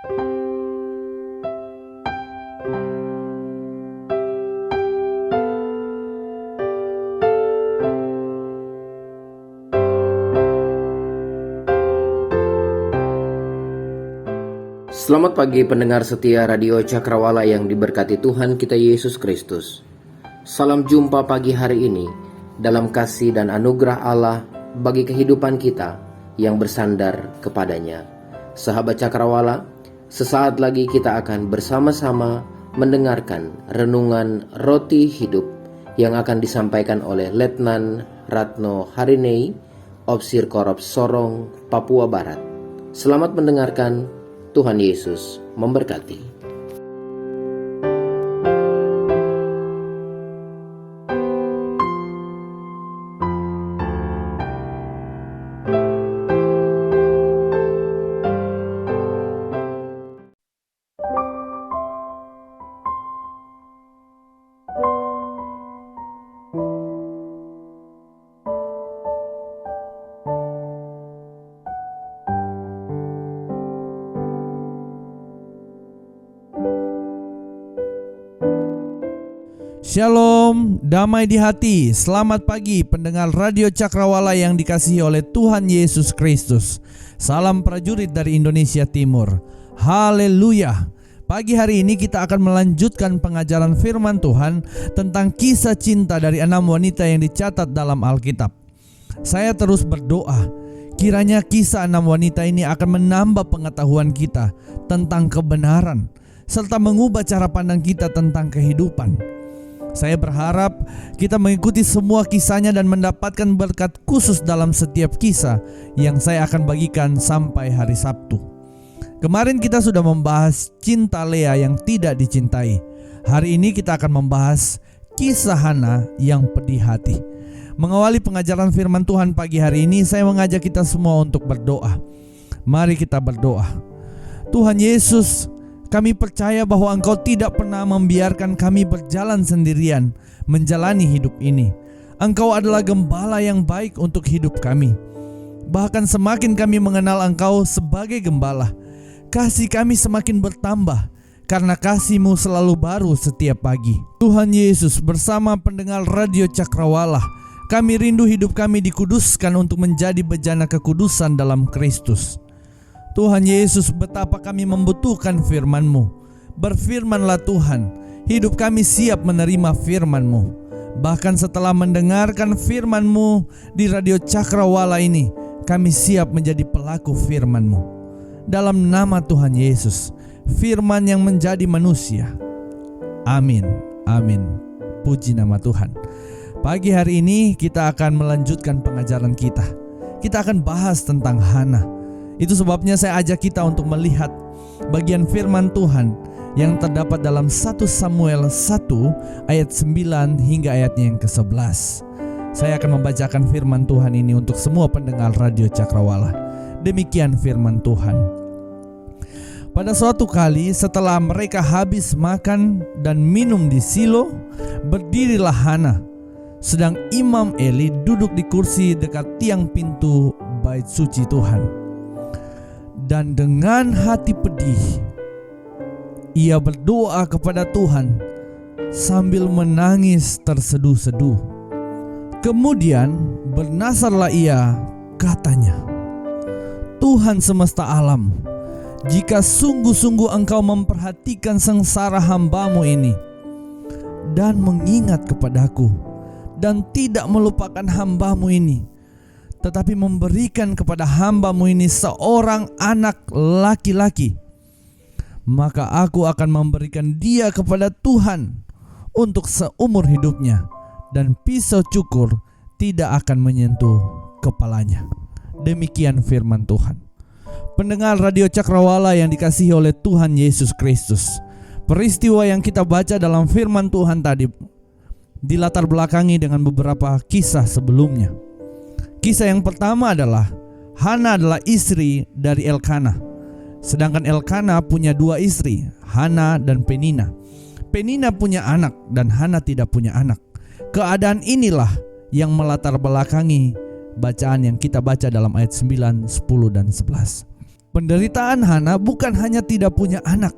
Selamat pagi pendengar setia Radio Cakrawala yang diberkati Tuhan kita Yesus Kristus. Salam jumpa pagi hari ini dalam kasih dan anugerah Allah bagi kehidupan kita yang bersandar kepadanya. Sahabat Cakrawala, sesaat lagi kita akan bersama-sama mendengarkan renungan Roti Hidup yang akan disampaikan oleh Letnan Ratno Harinei, Opsir Korps Sorong, Papua Barat. Selamat mendengarkan. Tuhan Yesus memberkati. Shalom, damai di hati. Selamat pagi pendengar Radio Cakrawala yang dikasihi oleh Tuhan Yesus Kristus. Salam prajurit dari Indonesia Timur. Haleluya. Pagi hari ini kita akan melanjutkan pengajaran firman Tuhan tentang kisah cinta dari 6 wanita yang dicatat dalam Alkitab. Saya terus berdoa, kiranya kisah 6 wanita ini akan menambah pengetahuan kita tentang kebenaran, serta mengubah cara pandang kita tentang kehidupan. Saya berharap kita mengikuti semua kisahnya dan mendapatkan berkat khusus dalam setiap kisah yang saya akan bagikan sampai hari Sabtu. Kemarin kita sudah membahas cinta Lea yang tidak dicintai. Hari ini kita akan membahas kisah Hana yang pedih hati. Mengawali pengajaran firman Tuhan pagi hari ini, saya mengajak kita semua untuk berdoa. Mari kita berdoa. Tuhan Yesus, kami percaya bahwa Engkau tidak pernah membiarkan kami berjalan sendirian menjalani hidup ini. Engkau adalah gembala yang baik untuk hidup kami. Bahkan semakin kami mengenal Engkau sebagai gembala, kasih kami semakin bertambah karena kasih-Mu selalu baru setiap pagi. Tuhan Yesus, bersama pendengar Radio Cakrawala, kami rindu hidup kami dikuduskan untuk menjadi bejana kekudusan dalam Kristus. Tuhan Yesus, betapa kami membutuhkan firman-Mu. Berfirmanlah Tuhan, hidup kami siap menerima firman-Mu. Bahkan setelah mendengarkan firman-Mu di Radio Cakrawala ini, kami siap menjadi pelaku firman-Mu. Dalam nama Tuhan Yesus, firman yang menjadi manusia. Amin, amin. Puji nama Tuhan. Pagi hari ini kita akan melanjutkan pengajaran kita. Kita akan bahas tentang Hana. Itu sebabnya saya ajak kita untuk melihat bagian firman Tuhan yang terdapat dalam 1 Samuel 1 ayat 9 hingga ayatnya yang ke-11. Saya akan membacakan firman Tuhan ini untuk semua pendengar Radio Cakrawala. Demikian firman Tuhan. Pada suatu kali setelah mereka habis makan dan minum di Silo, berdirilah Hana, sedang Imam Eli duduk di kursi dekat tiang pintu bait suci Tuhan. Dan dengan hati pedih, ia berdoa kepada Tuhan sambil menangis terseduh-seduh. Kemudian bernasarlah ia, katanya, Tuhan semesta alam, jika sungguh-sungguh Engkau memperhatikan sengsara hamba-Mu ini dan mengingat kepadaku dan tidak melupakan hamba-Mu ini, tetapi memberikan kepada hamba-Mu ini seorang anak laki-laki, maka aku akan memberikan dia kepada Tuhan untuk seumur hidupnya, dan pisau cukur tidak akan menyentuh kepalanya. Demikian firman Tuhan. Pendengar Radio Cakrawala yang dikasihi oleh Tuhan Yesus Kristus, peristiwa yang kita baca dalam firman Tuhan tadi dilatar belakangi dengan beberapa kisah sebelumnya. Kisah yang pertama adalah Hana adalah istri dari Elkana. Sedangkan Elkana punya 2 istri, Hana dan Penina. Penina punya anak dan Hana tidak punya anak. Keadaan inilah yang melatar belakangi bacaan yang kita baca dalam ayat 9, 10, dan 11. Penderitaan Hana bukan hanya tidak punya anak,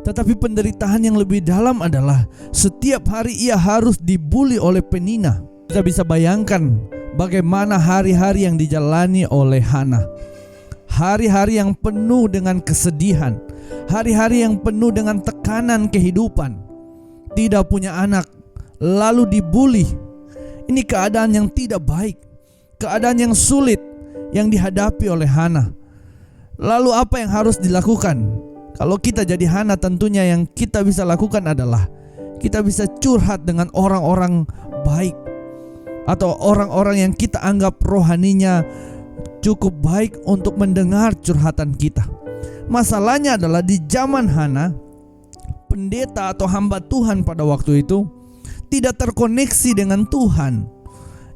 tetapi penderitaan yang lebih dalam adalah setiap hari ia harus dibuli oleh Penina. Kita bisa bayangkan bagaimana hari-hari yang dijalani oleh Hana. Hari-hari yang penuh dengan kesedihan, hari-hari yang penuh dengan tekanan kehidupan. Tidak punya anak, lalu dibuli. Ini keadaan yang tidak baik, keadaan yang sulit yang dihadapi oleh Hana. Lalu apa yang harus dilakukan? Kalau kita jadi Hana, tentunya yang kita bisa lakukan adalah kita bisa curhat dengan orang-orang baik atau orang-orang yang kita anggap rohaninya cukup baik untuk mendengar curhatan kita. Masalahnya adalah di zaman Hana, pendeta atau hamba Tuhan pada waktu itu tidak terkoneksi dengan Tuhan.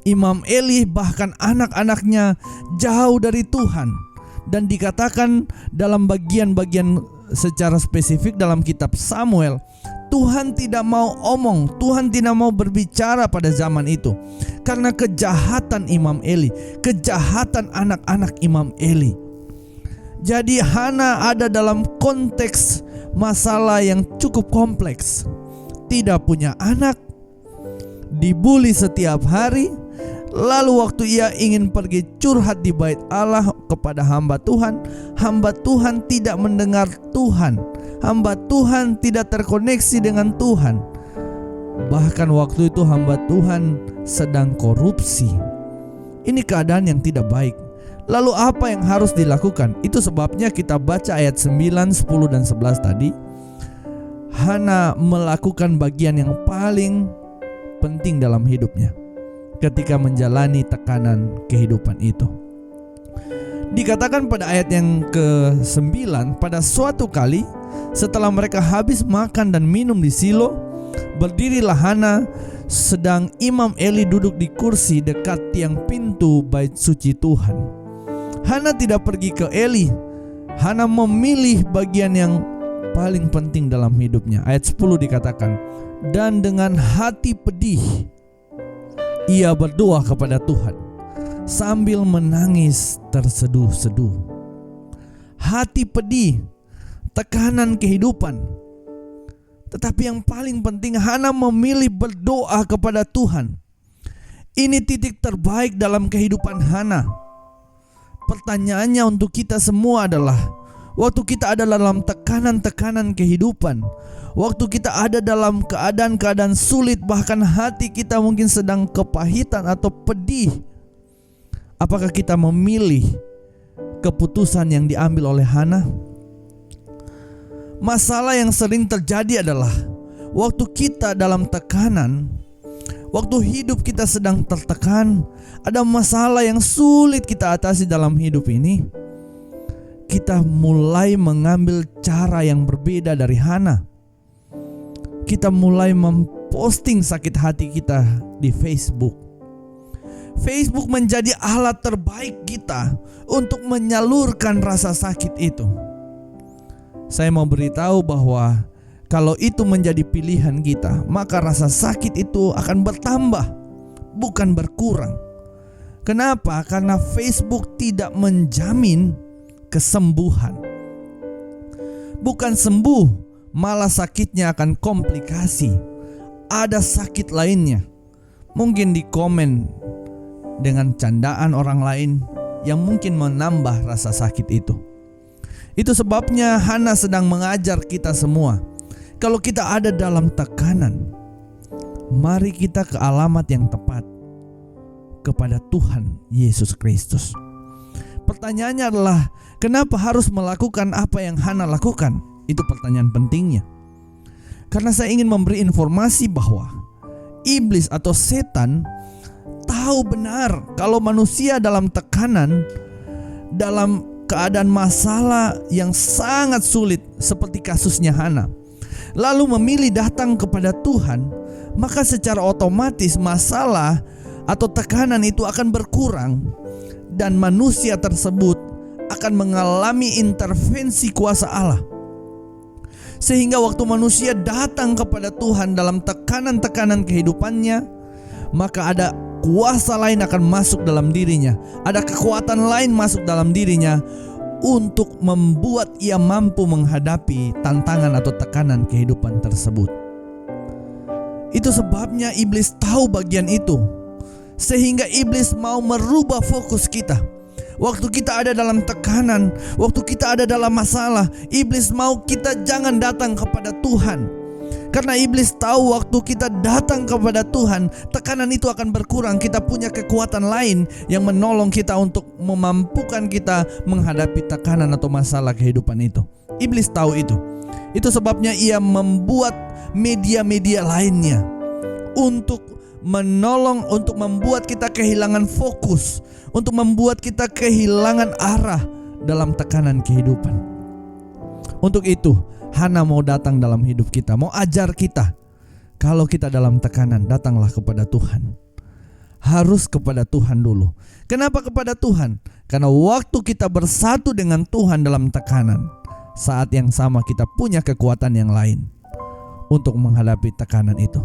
Imam Eli bahkan anak-anaknya jauh dari Tuhan. Dan dikatakan dalam bagian-bagian secara spesifik dalam kitab Samuel, Tuhan tidak mau omong, Tuhan tidak mau berbicara pada zaman itu karena kejahatan Imam Eli, kejahatan anak-anak Imam Eli. Jadi Hana ada dalam konteks masalah yang cukup kompleks. Tidak punya anak, dibully setiap hari. Lalu waktu ia ingin pergi curhat di bait Allah kepada hamba Tuhan tidak mendengar Tuhan. Hamba Tuhan tidak terkoneksi dengan Tuhan. Bahkan waktu itu hamba Tuhan sedang korupsi. Ini keadaan yang tidak baik. Lalu apa yang harus dilakukan? Itu sebabnya kita baca ayat 9, 10, dan 11 tadi. Hana melakukan bagian yang paling penting dalam hidupnya ketika menjalani tekanan kehidupan itu. Dikatakan pada ayat yang ke-9, pada suatu kali setelah mereka habis makan dan minum di Silo, berdirilah Hana sedang Imam Eli duduk di kursi dekat tiang pintu bait suci Tuhan. Hana tidak pergi ke Eli. Hana memilih bagian yang paling penting dalam hidupnya. Ayat 10 dikatakan, dan dengan hati pedih ia berdoa kepada Tuhan sambil menangis terseduh-seduh. Hati pedih, tekanan kehidupan. Tetapi yang paling penting, Hana memilih berdoa kepada Tuhan. Ini titik terbaik dalam kehidupan Hana. Pertanyaannya untuk kita semua adalah, waktu kita ada dalam tekanan-tekanan kehidupan, waktu kita ada dalam keadaan-keadaan sulit, bahkan hati kita mungkin sedang kepahitan atau pedih, apakah kita memilih keputusan yang diambil oleh Hana? Masalah yang sering terjadi adalah waktu kita dalam tekanan, waktu hidup kita sedang tertekan, ada masalah yang sulit kita atasi dalam hidup ini, kita mulai mengambil cara yang berbeda dari Hana. Kita mulai memposting sakit hati kita di Facebook. Facebook menjadi alat terbaik kita untuk menyalurkan rasa sakit itu. Saya mau beritahu bahwa kalau itu menjadi pilihan kita, maka rasa sakit itu akan bertambah, bukan berkurang. Kenapa? Karena Facebook tidak menjamin kesembuhan. Bukan sembuh, malah sakitnya akan komplikasi. Ada sakit lainnya. Mungkin di komen dengan candaan orang lain yang mungkin menambah rasa sakit itu. Itu sebabnya Hana sedang mengajar kita semua. Kalau kita ada dalam tekanan, mari kita ke alamat yang tepat, kepada Tuhan Yesus Kristus. Pertanyaannya adalah, kenapa harus melakukan apa yang Hana lakukan? Itu pertanyaan pentingnya. Karena saya ingin memberi informasi bahwa iblis atau setan tahu benar kalau manusia dalam tekanan, dalam keadaan masalah yang sangat sulit seperti kasusnya Hana, lalu memilih datang kepada Tuhan, maka secara otomatis masalah atau tekanan itu akan berkurang dan manusia tersebut akan mengalami intervensi kuasa Allah. Sehingga waktu manusia datang kepada Tuhan dalam tekanan-tekanan kehidupannya, maka ada kuasa lain akan masuk dalam dirinya, ada kekuatan lain masuk dalam dirinya untuk membuat ia mampu menghadapi tantangan atau tekanan kehidupan tersebut. Itu sebabnya iblis tahu bagian itu, sehingga iblis mau merubah fokus kita. Waktu kita ada dalam tekanan, waktu kita ada dalam masalah, iblis mau kita jangan datang kepada Tuhan. Karena iblis tahu waktu kita datang kepada Tuhan, tekanan itu akan berkurang. Kita punya kekuatan lain yang menolong kita untuk memampukan kita menghadapi tekanan atau masalah kehidupan itu. Iblis tahu itu. Itu sebabnya ia membuat media-media lainnya untuk menolong, untuk membuat kita kehilangan fokus, untuk membuat kita kehilangan arah dalam tekanan kehidupan. Untuk itu Hana mau datang dalam hidup kita, mau ajar kita, kalau kita dalam tekanan, datanglah kepada Tuhan. Harus kepada Tuhan dulu. Kenapa kepada Tuhan? Karena waktu kita bersatu dengan Tuhan dalam tekanan, saat yang sama kita punya kekuatan yang lain untuk menghadapi tekanan itu.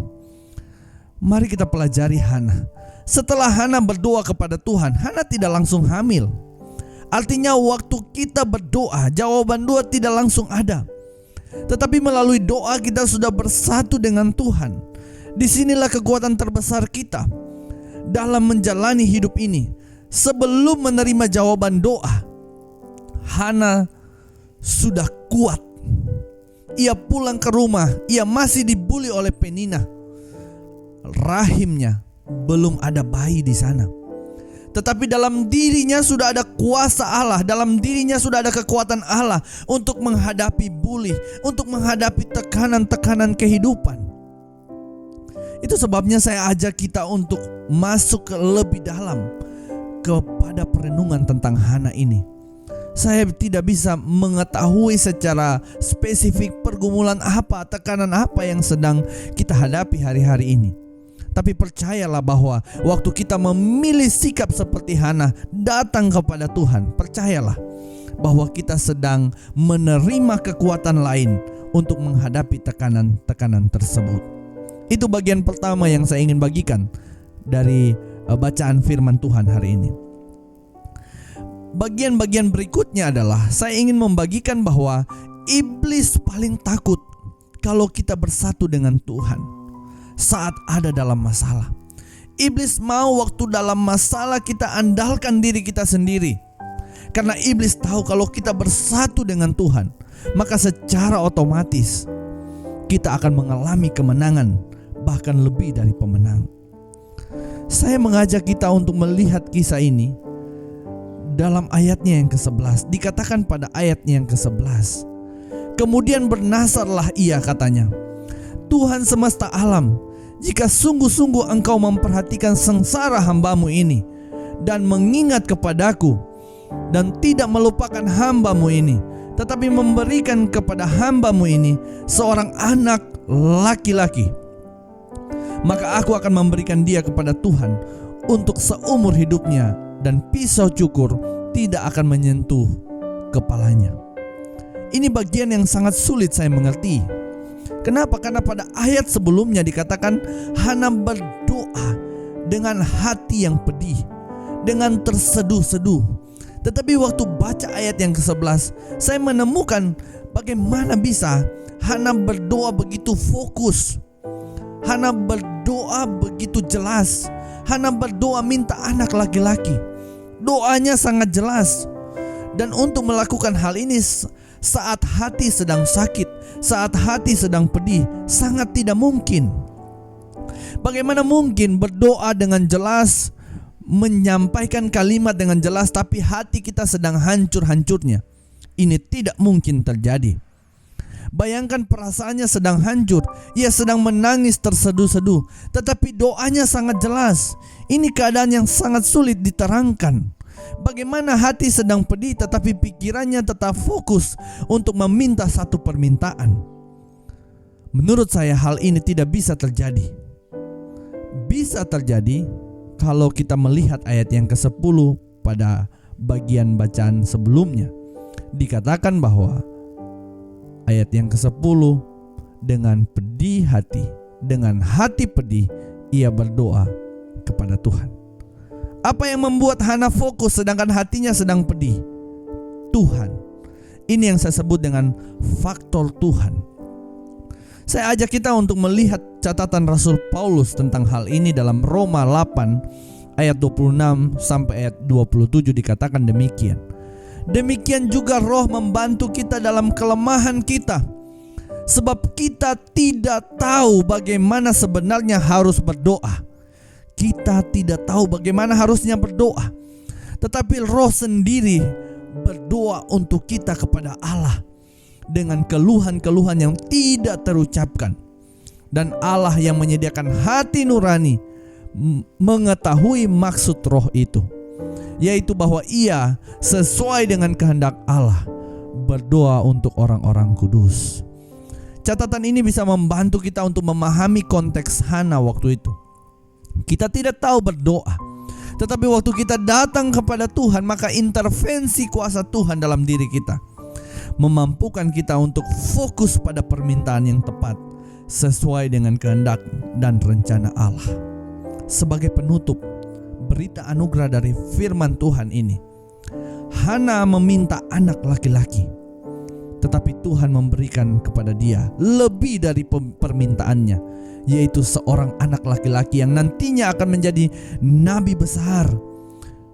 Mari kita pelajari Hana. Setelah Hana berdoa kepada Tuhan, Hana tidak langsung hamil. Artinya waktu kita berdoa, jawaban doa tidak langsung ada. Tetapi melalui doa kita sudah bersatu dengan Tuhan. Disinilah kekuatan terbesar kita dalam menjalani hidup ini. Sebelum menerima jawaban doa, Hana sudah kuat. Ia pulang ke rumah, ia masih dibuli oleh Penina. Rahimnya belum ada bayi di sana, tetapi dalam dirinya sudah ada kuasa Allah, dalam dirinya sudah ada kekuatan Allah untuk menghadapi bully, untuk menghadapi tekanan-tekanan kehidupan. Itu sebabnya saya ajak kita untuk masuk ke lebih dalam kepada perenungan tentang Hana ini. Saya tidak bisa mengetahui secara spesifik pergumulan apa, tekanan apa yang sedang kita hadapi hari-hari ini. Tapi percayalah bahwa waktu kita memilih sikap seperti Hana, datang kepada Tuhan, percayalah bahwa kita sedang menerima kekuatan lain untuk menghadapi tekanan-tekanan tersebut. Itu bagian pertama yang saya ingin bagikan dari bacaan firman Tuhan hari ini. Bagian-bagian berikutnya adalah saya ingin membagikan bahwa iblis paling takut kalau kita bersatu dengan Tuhan saat ada dalam masalah. Iblis mau waktu dalam masalah kita andalkan diri kita sendiri. Karena iblis tahu kalau kita bersatu dengan Tuhan, maka secara otomatis kita akan mengalami kemenangan, bahkan lebih dari pemenang. Saya mengajak kita untuk melihat kisah ini dalam ayatnya yang ke-11. Dikatakan pada ayatnya yang ke-11, kemudian bernasarlah ia, katanya, Tuhan semesta alam, jika sungguh-sungguh engkau memperhatikan sengsara hambamu ini dan mengingat kepadaku dan tidak melupakan hambamu ini, tetapi memberikan kepada hambamu ini seorang anak laki-laki, maka aku akan memberikan dia kepada Tuhan untuk seumur hidupnya, dan pisau cukur tidak akan menyentuh kepalanya. Ini bagian yang sangat sulit saya mengerti. Kenapa? Karena pada ayat sebelumnya dikatakan Hana berdoa dengan hati yang pedih, dengan terseduh-seduh. Tetapi waktu baca ayat yang ke-11, saya menemukan bagaimana bisa Hana berdoa begitu fokus. Hana berdoa begitu jelas. Hana berdoa minta anak laki-laki. Doanya sangat jelas. Dan untuk melakukan hal ini saat hati sedang sakit, saat hati sedang pedih, sangat tidak mungkin. Bagaimana mungkin berdoa dengan jelas, menyampaikan kalimat dengan jelas, tapi hati kita sedang hancur-hancurnya? Ini tidak mungkin terjadi. Bayangkan perasaannya sedang hancur, ia sedang menangis terseduh-seduh, tetapi doanya sangat jelas. Ini keadaan yang sangat sulit diterangkan. Bagaimana hati sedang pedih tetapi pikirannya tetap fokus untuk meminta satu permintaan? Menurut saya hal ini tidak bisa terjadi. Bisa terjadi kalau kita melihat ayat yang ke-10 pada bagian bacaan sebelumnya. Dikatakan bahwa ayat yang ke-10, dengan pedih hati, dengan hati pedih, ia berdoa kepada Tuhan. Apa yang membuat Hana fokus sedangkan hatinya sedang pedih? Tuhan. Ini yang saya sebut dengan faktor Tuhan. Saya ajak kita untuk melihat catatan Rasul Paulus tentang hal ini dalam Roma 8 ayat 26 sampai ayat 27 dikatakan demikian. Demikian juga Roh membantu kita dalam kelemahan kita, sebab kita tidak tahu bagaimana sebenarnya harus berdoa. Kita tidak tahu bagaimana harusnya berdoa, tetapi Roh sendiri berdoa untuk kita kepada Allah dengan keluhan-keluhan yang tidak terucapkan. Dan Allah yang menyediakan hati nurani mengetahui maksud Roh itu, yaitu bahwa Ia sesuai dengan kehendak Allah berdoa untuk orang-orang kudus. Catatan ini bisa membantu kita untuk memahami konteks Hana waktu itu. Kita tidak tahu berdoa, tetapi waktu kita datang kepada Tuhan, maka intervensi kuasa Tuhan dalam diri kita memampukan kita untuk fokus pada permintaan yang tepat sesuai dengan kehendak dan rencana Allah. Sebagai penutup berita anugerah dari firman Tuhan ini, Hana meminta anak laki-laki, tetapi Tuhan memberikan kepada dia lebih dari permintaannya, yaitu seorang anak laki-laki yang nantinya akan menjadi nabi besar.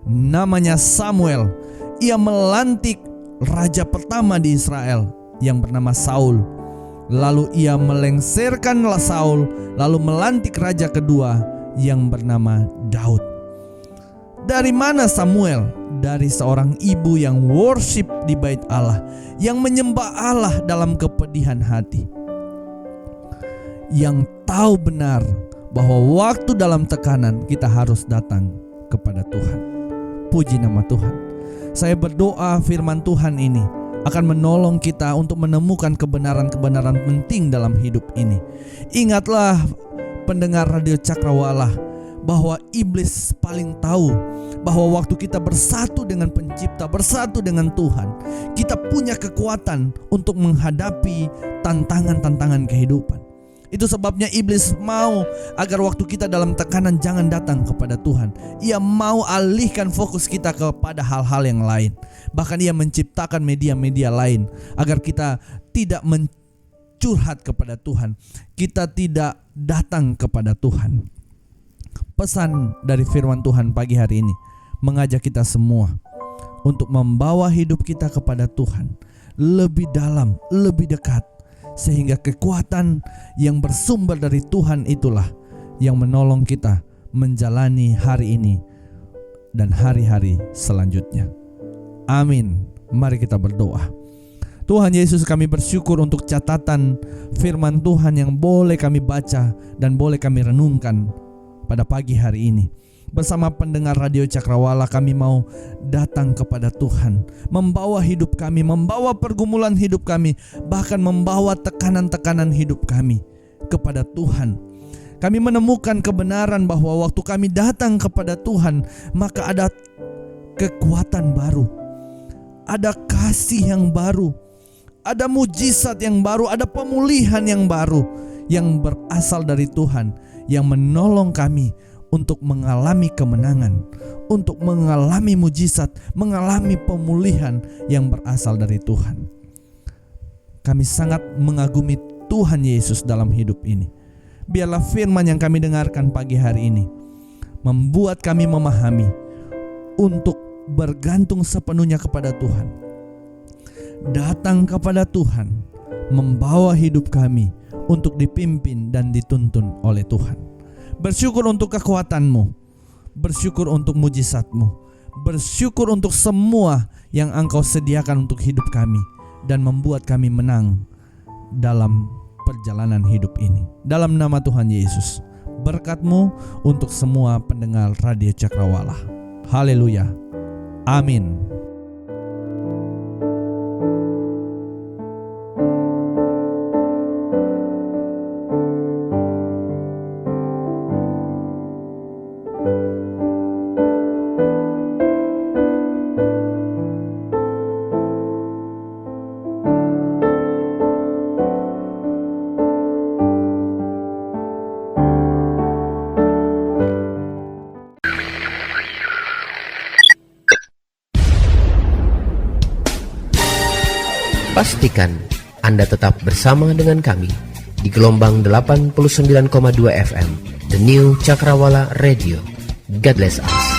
Namanya Samuel. Ia melantik raja pertama di Israel yang bernama Saul. Lalu ia melengsarkan Saul, lalu melantik raja kedua yang bernama Daud. Dari mana Samuel? Dari seorang ibu yang worship di bait Allah, yang menyembah Allah dalam kepedihan hati, yang tahu benar bahwa waktu dalam tekanan kita harus datang kepada Tuhan. Puji nama Tuhan. Saya berdoa firman Tuhan ini akan menolong kita untuk menemukan kebenaran-kebenaran penting dalam hidup ini. Ingatlah pendengar Radio Cakrawala, bahwa iblis paling tahu bahwa waktu kita bersatu dengan Pencipta, bersatu dengan Tuhan, kita punya kekuatan untuk menghadapi tantangan-tantangan kehidupan. Itu sebabnya iblis mau agar waktu kita dalam tekanan jangan datang kepada Tuhan. Ia mau alihkan fokus kita kepada hal-hal yang lain. Bahkan ia menciptakan media-media lain agar kita tidak mencurhat kepada Tuhan, kita tidak datang kepada Tuhan. Pesan dari firman Tuhan pagi hari ini mengajak kita semua untuk membawa hidup kita kepada Tuhan lebih dalam, lebih dekat, sehingga kekuatan yang bersumber dari Tuhan itulah yang menolong kita menjalani hari ini dan hari-hari selanjutnya. Amin. Mari kita berdoa. Tuhan Yesus, kami bersyukur untuk catatan firman Tuhan yang boleh kami baca dan boleh kami renungkan pada pagi hari ini. Bersama pendengar Radio Cakrawala, kami mau datang kepada Tuhan, membawa hidup kami, membawa pergumulan hidup kami, bahkan membawa tekanan-tekanan hidup kami kepada Tuhan. Kami menemukan kebenaran bahwa waktu kami datang kepada Tuhan, maka ada kekuatan baru, ada kasih yang baru, ada mujizat yang baru, ada pemulihan yang baru yang berasal dari Tuhan, yang menolong kami untuk mengalami kemenangan, untuk mengalami mujizat, mengalami pemulihan yang berasal dari Tuhan. Kami sangat mengagumi Tuhan Yesus dalam hidup ini. Biarlah firman yang kami dengarkan pagi hari ini membuat kami memahami untuk bergantung sepenuhnya kepada Tuhan, datang kepada Tuhan, membawa hidup kami untuk dipimpin dan dituntun oleh Tuhan. Bersyukur untuk kekuatan-Mu, bersyukur untuk mujizat-Mu, bersyukur untuk semua yang Engkau sediakan untuk hidup kami dan membuat kami menang dalam perjalanan hidup ini. Dalam nama Tuhan Yesus, berkat-Mu untuk semua pendengar Radio Cakrawala. Haleluya. Amin. Pastikan Anda tetap bersama dengan kami di gelombang 89,2 FM, The New Cakrawala Radio. God bless us.